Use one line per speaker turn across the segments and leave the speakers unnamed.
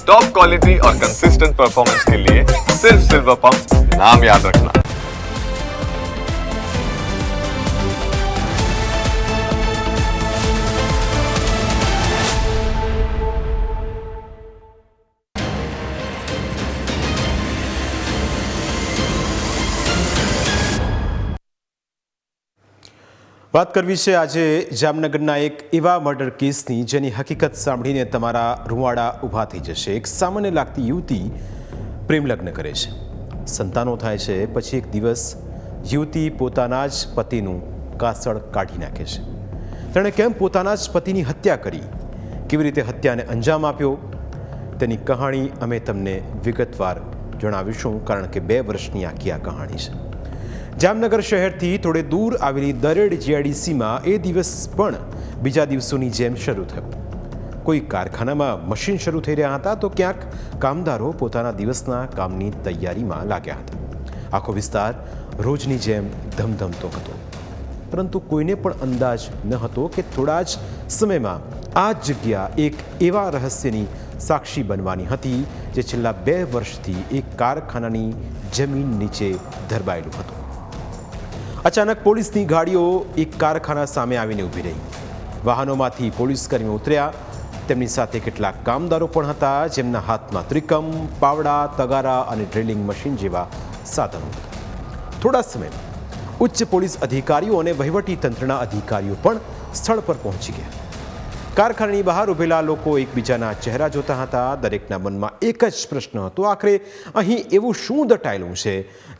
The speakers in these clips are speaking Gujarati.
टॉप क्वालिटी और कंसिस्टेंट परफॉर्मेंस के लिए सिर्फ सिल्वर पंप नाम याद रखना।
વાત કરવી છે આજે જામનગરના એક એવા મર્ડર કેસની જેની હકીકત સાંભળીને તમારા રૂવાડા ઊભા થઈ જશે। એક સામાન્ય લાગતી યુવતી પ્રેમ લગ્ન કરે છે, સંતાનો થાય છે, પછી એક દિવસ યુવતી પોતાના જ પતિનું કાસળ કાઢી નાખે છે। તેણે કેમ પોતાના જ પતિની હત્યા કરી, કેવી રીતે હત્યાને અંજામ આપ્યો, તેની કહાણી અમે તમને વિગતવાર જણાવીશું, કારણ કે 2 વર્ષની આખી આ કહાણી છે। જામનગર શહેરથી થોડે દૂર આવેલી દરેડ જીઆઈડીસીમાં એ દિવસ પણ બીજા દિવસોની જેમ શરૂ થયો। કોઈ કારખાનામાં મશીન શરૂ થઈ રહ્યા હતા તો ક્યાંક કામદારો પોતાના દિવસના કામની તૈયારીમાં લાગ્યા હતા। આખો વિસ્તાર રોજની જેમ ધમધમતો હતો, પરંતુ કોઈને પણ અંદાજ ન હતો કે થોડા જ સમયમાં આ જગ્યા એક એવા રહસ્યની સાક્ષી બનવાની હતી જે છેલ્લા 2 વર્ષથી એક કારખાનાની જમીન નીચે ધરબાયેલું હતું। અચાનક પોલીસની ગાડીઓ એક કારખાના સામે આવીને ઊભી રહી। વાહનોમાંથી પોલીસકર્મીઓ ઉતર્યા, તેમની સાથે કેટલાક કામદારો પણ હતા જેમના હાથમાં ત્રિકમ, પાવડા, તગારા અને ડ્રિલિંગ મશીન જેવા સાધનો હતા। થોડા સમયમાં ઉચ્ચ પોલીસ અધિકારીઓ અને વહીવટી તંત્રના અધિકારીઓ પણ સ્થળ પર પહોંચી ગયા। કારખાનાની બહાર ઊભેલા લોકો એકબીજાના ચહેરા જોતા હતા। દરેકના મનમાં એક જ પ્રશ્ન હતો, આખરે અહીં એવું શું દટાયેલું છે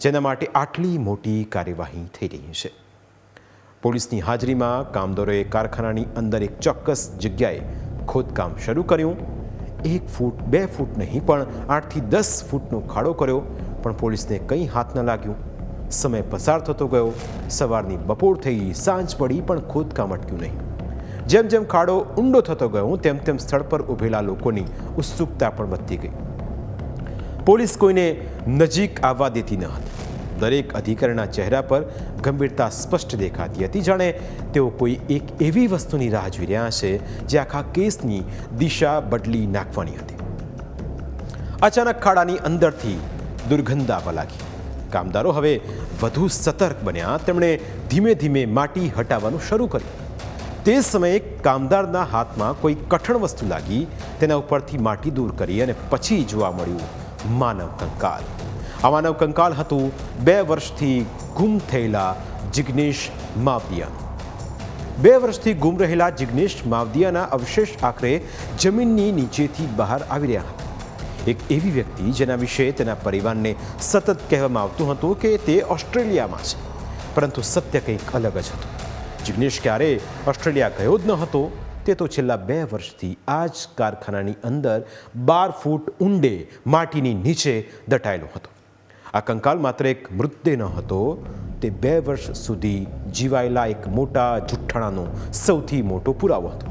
જેના માટે આટલી મોટી કાર્યવાહી થઈ રહી છે। પોલીસની હાજરીમાં કામદારોએ કારખાનાની અંદર એક ચોક્કસ જગ્યાએ ખોદકામ શરૂ કર્યું। 1 ફૂટ 2 ફૂટ નહીં પણ 8 થી 10 ફૂટનો ખાડો કર્યો, પણ પોલીસને કંઈ હાથ ન લાગ્યું। સમય પસાર થતો ગયો, સવારની બપોર થઈ, સાંજ પડી, પણ ખોદકામ અટક્યું નહીં। જેમ જેમ ખાડો ઊંડો થતો ગયો તેમ તેમ સ્થળ પર ઊભેલા લોકોની ઉત્સુકતા પણ વધતી ગઈ। પોલીસ કોઈને નજીક આવવા દેતી ન હતી। દરેક અધિકારીના ચહેરા પર ગંભીરતા સ્પષ્ટ દેખાતી હતી, જાણે તેઓ કોઈ એક એવી વસ્તુની રાહ જોઈ રહ્યા છે જે આખા કેસની દિશા બદલી નાખવાની હતી। અચાનક ખાડાની અંદરથી દુર્ગંધ આવવા લાગી। કામદારો હવે વધુ સતર્ક બન્યા। તેમણે ધીમે ધીમે માટી હટાવવાનું શરૂ કર્યું। તે સમયે કામદારના હાથમાં કોઈ કઠણ વસ્તુ લાગી। તેના ઉપરથી માટી દૂર કરી અને પછી જોવા મળ્યું માનવ કંકાલ। આ માનવ કંકાલ હતું 2 વર્ષથી ગુમ થયેલા જિગ્નેશ માવદિયાનું। 2 વર્ષથી ગુમ રહેલા જિગ્નેશ માવદિયાના અવશેષ આખરે જમીનની નીચેથી બહાર આવી રહ્યા હતા। એક એવી વ્યક્તિ જેના વિશે તેના પરિવારને સતત કહેવામાં આવતું હતું કે તે ઓસ્ટ્રેલિયામાં છે, પરંતુ સત્ય કંઈક અલગ જ હતું। જિગ્નેશ ક્યારે ઓસ્ટ્રેલિયા ગયો જ ન હતો, તે તો છેલ્લા 2 વર્ષથી આ જ કારખાનાની અંદર 12 ફૂટ ઊંડે માટીની નીચે દટાયેલો હતો। આ કંકાલ માત્ર એક મૃતદેહ ન હતો, તે 2 વર્ષ સુધી જીવાયેલા એક મોટા જુઠ્ઠાણાનો સૌથી મોટો પુરાવો હતો।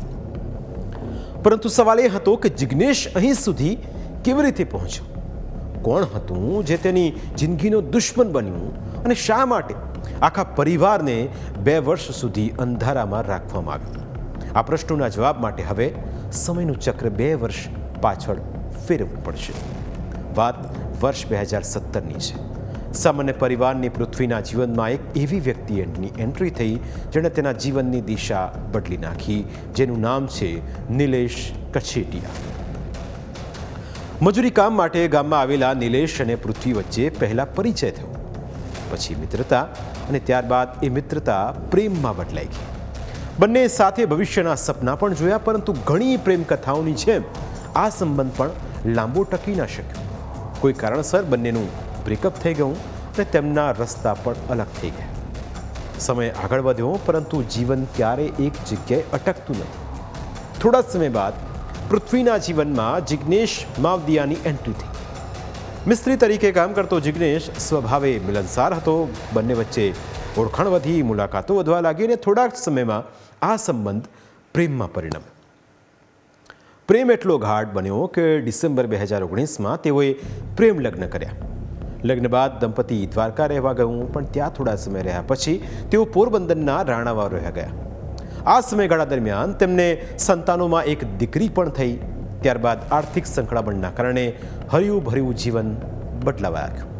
પરંતુ સવાલ એ હતો કે જિગ્નેશ અહીં સુધી કેવી રીતે પહોંચ્યો? કોણ હતું જે તેની જિંદગીનો દુશ્મન બન્યું, અને શા માટે આખા પરિવારને 2 વર્ષ સુધી અંધારામાં રાખવામાં આવ્યું? આ પ્રશ્નોના જવાબ માટે હવે સમયનું ચક્ર 2 વર્ષ પાછળ ફેરવવું પડશે। વાત વર્ષ 2017ની છે। સામાન્ય પરિવારની પૃથ્વીના જીવનમાં એક એવી વ્યક્તિની એન્ટ્રી થઈ જેણે તેના જીવનની દિશા બદલી નાખી, જેનું નામ છે નિલેશ કછેટિયા। મજૂરી કામ માટે ગામમાં આવેલા નિલેશ અને પૃથ્વી વચ્ચે પહેલા પરિચય થયો, પછી મિત્રતા, અને ત્યારબાદ એ મિત્રતા પ્રેમમાં બદલાઈ ગઈ। બંને સાથે ભવિષ્યના સપના પણ જોયા, પરંતુ ઘણી પ્રેમ કથાઓની જેમ આ સંબંધ પણ લાંબો ટકી ન શક્યો। કોઈ કારણસર બંનેનું બ્રેકઅપ થઈ ગયું અને તેમના રસ્તા પણ અલગ થઈ ગયા। સમય આગળ વધ્યો, પરંતુ જીવન ક્યારે એક જગ્યાએ અટકતું નથી। થોડા સમય બાદ પૃથ્વીના જીવનમાં જિગ્નેશ માવદિયાની એન્ટ્રી થઈ। મિસ્ત્રી તરીકે કામ કરતો જિગ્નેશ સ્વભાવે મિલનસાર હતો। બંને વચ્ચે ઓળખાણ વધી, મુલાકાતો વધવા લાગી અને થોડા જ સમયમાં આ સંબંધ પ્રેમમાં પરિણમ્યો। પ્રેમ એટલો ગાઢ બન્યો કે ડિસેમ્બર 2019માં તેઓએ પ્રેમ લગ્ન કર્યા। લગ્ન બાદ દંપતી દ્વારકા રહેવા ગયું, પણ ત્યાં થોડા સમય રહ્યા પછી તેઓ પોરબંદરના રાણાવાવ રહ્યા ગયા। આ સમયગાળા દરમિયાન તેમને સંતાનોમાં એક દીકરી પણ થઈ। ત્યારબાદ આર્થિક સંકળામણના કારણે હર્યું ભર્યું જીવન બદલાવા લાગ્યું.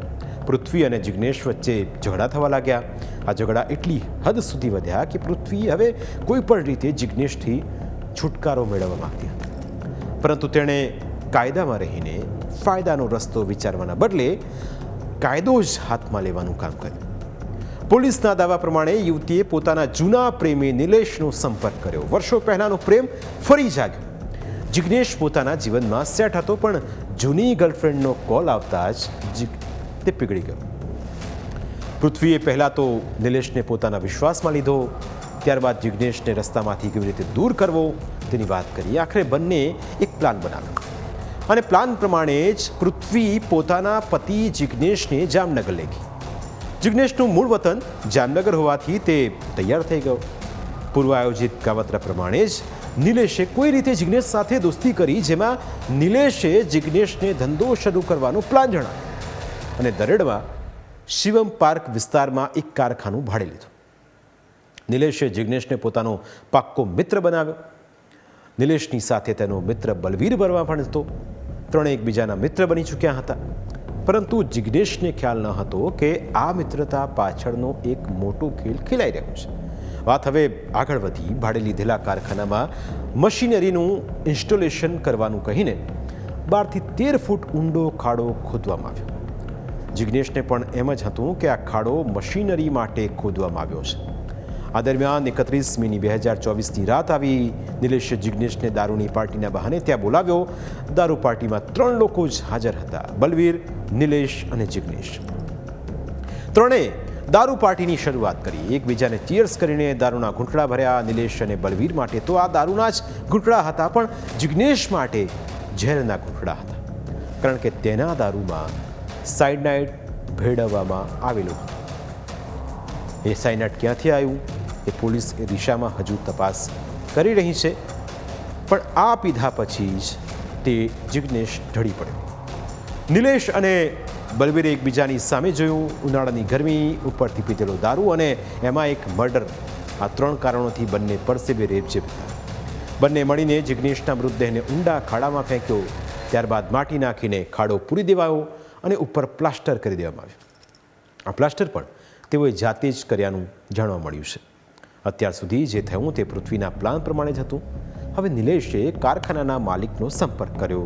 પૃથ્વી અને જિગ્નેશ વચ્ચે ઝઘડા થવા લાગ્યા. આ ઝઘડા એટલી હદ સુધી વધ્યા કે પૃથ્વી હવે કોઈ પણ રીતે જિગ્નેશથી છુટકારો મેળવવા માંગતી હતી. પરંતુ તેણે કાયદામાં રહીને ફાયદાનો રસ્તો વિચારવાના બદલે કાયદો જ હાથમાં લેવાનું કામ કર્યું. પોલીસના દાવા પ્રમાણે યુવતીએ પોતાના જૂના પ્રેમી નિલેશનો સંપર્ક કર્યો. વર્ષો પહેલાનો પ્રેમ ફરી જાગ્યો. જિગ્નેશ પોતાના જીવનમાં સેટ હતો, પણ જૂની ગર્લફ્રેન્ડનો કોલ આવતા જ તે પીગળી ગયો. પૃથ્વીએ પહેલાં તો નિલેશને પોતાના વિશ્વાસમાં લીધો, ત્યારબાદ જિગ્નેશને રસ્તામાંથી કેવી રીતે દૂર કરવો તેની વાત કરી. આખરે બંને એક પ્લાન બનાવ્યો અને પ્લાન પ્રમાણે જ પૃથ્વી પોતાના પતિ જિગ્નેશને જામનગર લઈ ગઈ. જિગ્નેશનું મૂળ વતન જામનગર હોવાથી તે તૈયાર થઈ ગયો. પૂર્વ આયોજિત કાવતરા પ્રમાણે જ નિલેશે કોઈ રીતે જિગ્નેશ સાથે દોસ્તી કરી, જેમાં નિલેશે જિગ્નેશને ધંધો શરૂ કરવાનો પ્લાન જણાવ્યો અને દરેડમાં શિવમ પાર્ક વિસ્તારમાં એક કારખાનું ભાડે લીધું. નિલેશે જિગ્નેશને પોતાનો પાક્કો મિત્ર બનાવ્યો. નિલેશની સાથે તેનો મિત્ર બલવીર બનવા પણ હતો. ત્રણેય એકબીજાના મિત્ર બની ચૂક્યા હતા, પરંતુ જિગ્નેશને ખ્યાલ ન હતો કે આ મિત્રતા પાછળનો એક મોટો ખેલ ખેલાઈ રહ્યો છે. વાત હવે આગળ વધી. ભાડે લીધેલા કારખાનામાં મશીનરીનું ઇન્સ્ટોલેશન કરવાનું કહીને 12 થી 13 ફૂટ ઊંડો ખાડો ખોદવામાં આવ્યો. જિગ્નેશને પણ એમ જ હતું કે આ ખાડો મશીનરી માટે ખોદવામાં આવ્યો છે. આ દરમિયાન 31 મી 2024ની રાત આવી. નિલેશે જિગ્નેશને દારૂની પાર્ટીના બહાને ત્યાં બોલાવ્યો. દારૂ પાર્ટીમાં 3 લોકો જ હાજર હતા: બલવીર, નિલેશ અને જિગ્નેશ. ત્રણેય દારૂ પાર્ટીની શરૂઆત કરી. એકબીજાને ચીયર્સ કરીને દારૂના ઘૂંટડા ભર્યા. નિલેશ અને બલવીર માટે તો આ દારૂના જ ઘૂંટડા હતા, પણ જિગ્નેશ માટે ઝેરના ઘૂંટડા હતા, કારણ કે તેના દારૂમાં સાયનાઇડ ભેળવવામાં આવેલું હતું. એ સાયનાઇડ ક્યાંથી આવ્યું એ પોલીસ એ દિશામાં હજુ તપાસ કરી રહી છે, પણ આ પીધા પછી જ તે જિગ્નેશ ઢળી પડ્યો. નિલેશ અને બલવીરે એકબીજાની સામે જોયું. ઉનાળાની ગરમી, ઉપરથી પીધેલો દારૂ અને એમાં એક મર્ડર, આ 3 કારણોથી બંને પરસેવે રેબઝેબ હતા. બંને મળીને જિગ્નેશના મૃતદેહને ઊંડા ખાડામાં ફેંક્યો. ત્યારબાદ માટી નાખીને ખાડો પૂરી દેવાયો અને ઉપર પ્લાસ્ટર કરી દેવામાં આવ્યું. આ પ્લાસ્ટર પણ તેઓએ જાતે જ કર્યાનું જાણવા મળ્યું છે. અત્યાર સુધી જે થયું તે પૃથ્વીના પ્લાન પ્રમાણે જ હતું. હવે નિલેશે કારખાનાના માલિકનો સંપર્ક કર્યો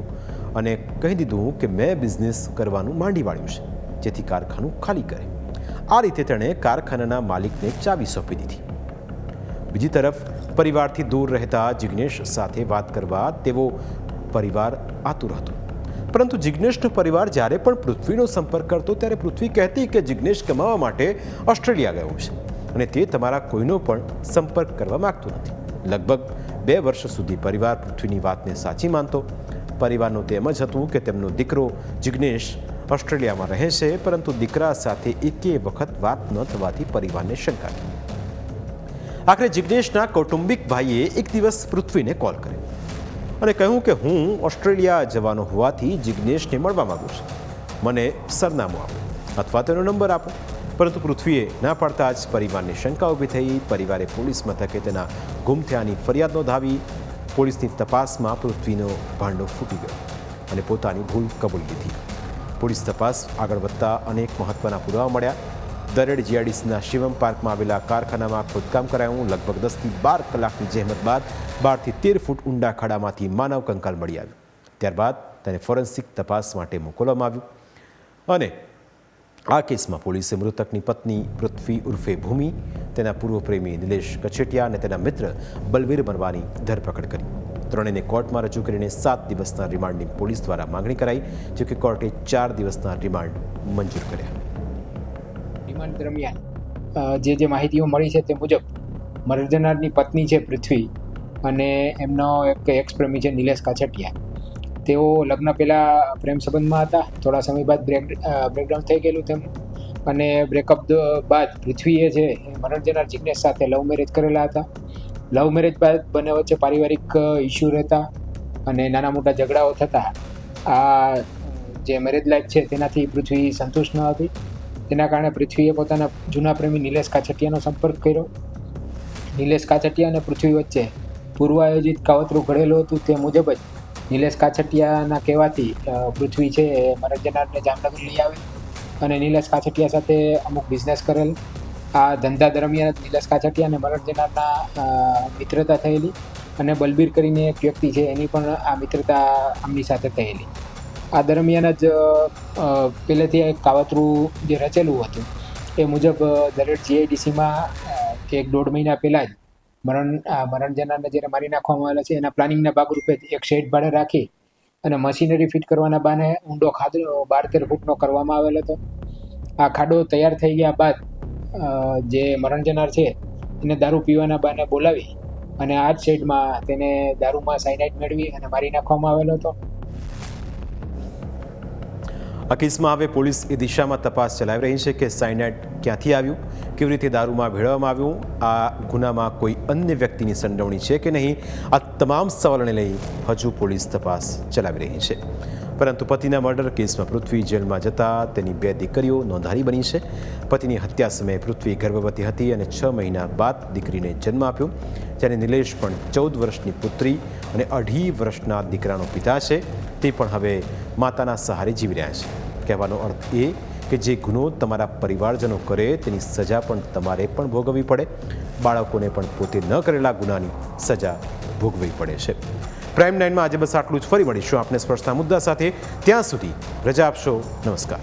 અને કહી દીધું કે મેં બિઝનેસ કરવાનું માંડી વાળ્યું છે, જેથી કારખાનું ખાલી કરે. આ રીતે તેણે કારખાનાના માલિકને ચાવી સોંપી દીધી. બીજી તરફ પરિવારથી દૂર રહેતા જિગ્નેશ સાથે વાત કરવા તેવો પરિવાર આતુર હતો, પરંતુ જિગ્નેશનો પરિવાર જ્યારે પણ પૃથ્વીનો સંપર્ક કરતો ત્યારે પૃથ્વી કહેતી કે જિગ્નેશ કમાવા માટે ઓસ્ટ્રેલિયા ગયો છે અને તે તમારા કોઈનો પણ સંપર્ક કરવા માગતો નથી. લગભગ 2 વર્ષ સુધી પરિવાર પૃથ્વીની વાતને સાચી માનતો. પરિવારનું તો એમ જ હતું કે તેમનો દીકરો જિગ્નેશ ઓસ્ટ્રેલિયામાં રહે છે, પરંતુ દીકરા સાથે એકે વખત વાત ન થવાથી પરિવારને શંકા થઈ. આખરે જિગ્નેશના કૌટુંબિક ભાઈએ એક દિવસ પૃથ્વીને કોલ કર્યો અને કહ્યું કે હું ઓસ્ટ્રેલિયા જવાનો હોવાથી જિગ્નેશને મળવા માગું છું. મને સરનામું આપો અથવા તેનો નંબર આપો. પરંતુ પૃથ્વીએ ના પાડતા જ પરિવારની શંકા ઊભી થઈ. પરિવારે પોલીસ મથકે તેના ગુમ થયાની ફરિયાદ નોંધાવી. પોલીસની તપાસમાં પૃથ્વીનો ભાંડો ફૂટી ગયો અને પોતાની ભૂલ કબૂલી લીધી. પોલીસ તપાસ આગળ વધતા અનેક મહત્વના પુરાવા મળ્યા. દરેડ જીઆઈડીસીના શિવમ પાર્કમાં આવેલા કારખાનામાં ખોદકામ કરાયું. લગભગ 10 થી 12 કલાકની જહેમત બાદ 12 થી 13 ફૂટ ઊંડા ખાડામાંથી માનવ કંકાલ મળી આવ્યું. ત્યારબાદ તેને ફોરેન્સિક તપાસ માટે મોકલવામાં આવ્યું અને આ કેસમાં પોલીસે મૃતકની પત્ની પૃથ્વી ઉર્ફે ભૂમિ, તેના પૂર્વ પ્રેમી નિલેશ કછેટિયા અને તેના મિત્ર બલવીર બનવાની ધરપકડ કરી. ત્રણેયને કોર્ટમાં રજૂ કરીને 7 દિવસના રિમાન્ડની પોલીસ દ્વારા માંગણી કરાઈ, જો કે કોર્ટે 4 દિવસના રિમાન્ડ મંજૂર કર્યા.
રિમાન્ડ દરમિયાન જે માહિતીઓ મળી છે તે મુજબ મરજનારની પત્ની છે પૃથ્વી અને એમનો એક એક્સ પ્રેમી છે નિલેશ કાછટિયા. તેઓ લગ્ન પહેલાં પ્રેમ સંબંધમાં હતા. થોડા સમય બાદ બ્રેકડાઉન થઈ ગયેલું તેમનું અને બ્રેકઅપ બાદ પૃથ્વીએ છે મરજનાર જિગ્નેશ સાથે લવ મેરેજ કરેલા હતા. લવ મેરેજ બાદ બંને વચ્ચે પારિવારિક ઇસ્યુ રહેતા અને નાના મોટા ઝઘડાઓ થતા આ જે મેરેજ લાઈફ છે તેનાથી પૃથ્વી સંતુષ્ટ ન હતી. તેના કારણે પૃથ્વીએ પોતાના જૂના પ્રેમી નિલેશ કાછટિયાનો સંપર્ક કર્યો. નિલેશ કાછટિયા અને પૃથ્વી વચ્ચે પૂર્વ આયોજિત કાવતરું ઘડેલું હતું. તે મુજબ જ નિલેશ કાછટિયાના કહેવાથી પૃથ્વી છે એ મરણ જનારને જામનગર લઈ આવે અને નિલેશ કાછટિયા સાથે અમુક બિઝનેસ કરેલ. આ ધંધા દરમિયાન જ નિલેશ કાછટિયા અને મરણ જનારના મિત્રતા થયેલી અને બલબીર કરીને એક વ્યક્તિ છે એની પણ આ મિત્રતા આમની સાથે થયેલી. આ દરમિયાન જ પહેલેથી એક કાવતરું જે રચેલું હતું એ મુજબ દરેક જીઆઈડીસીમાં 1-1.5 મહિના પહેલાં જ મરણ જનારને જ્યારે મારી નાખવામાં આવેલા છે એના પ્લાનિંગના ભાગરૂપે એક શેડ ભાડે રાખી અને મશીનરી ફિટ કરવાના બહાને ઊંડો ખાડો 12-13 ફૂટનો કરવામાં આવેલો હતો. આ ખાડો તૈયાર થઈ ગયા બાદ જે મરણ જનાર છે એને દારૂ પીવાના બહાને બોલાવી અને આ જ શેડમાં તેને દારૂમાં સાયનાઇડ મેળવી અને મારી નાખવામાં આવેલો હતો.
આ કેસમાં હવે પોલીસ એ દિશામાં તપાસ ચલાવી રહી છે કે સાયનાઇડ ક્યાંથી આવ્યું, કેવી રીતે દારૂમાં ભેળવવામાં આવ્યું, આ ગુનામાં કોઈ અન્ય વ્યક્તિની સંડોવણી છે કે નહીં, આ તમામ સવાલોને લઈ હજુ પોલીસ તપાસ ચલાવી રહી છે. પરંતુ પતિના મર્ડર કેસમાં પૃથ્વી જેલમાં જતાં તેની 2 દીકરીઓ નોંધારી બની છે. પતિની હત્યા સમયે પૃથ્વી ગર્ભવતી હતી અને 6 મહિના બાદ દીકરીને જન્મ આપ્યો. જ્યારે નિલેશ પણ 14 વર્ષની પુત્રી અને 2.5 વર્ષના દીકરાનો પિતા છે. તે પણ હવે માતાના સહારે જીવી રહ્યા છે. કહેવાનો અર્થ એ કે જે ગુનો તમારા પરિવારજનો કરે તેની સજા પણ તમારે પણ ભોગવવી પડે. બાળકોને પણ પોતે ન કરેલા ગુનાની સજા ભોગવવી પડે છે. પ્રાઇમ 9માં આજે બસ આટલું જ. ફરી મળીશું આપને સ્પર્શના મુદ્દા સાથે. ત્યાં સુધી રજા આપશો. નમસ્કાર.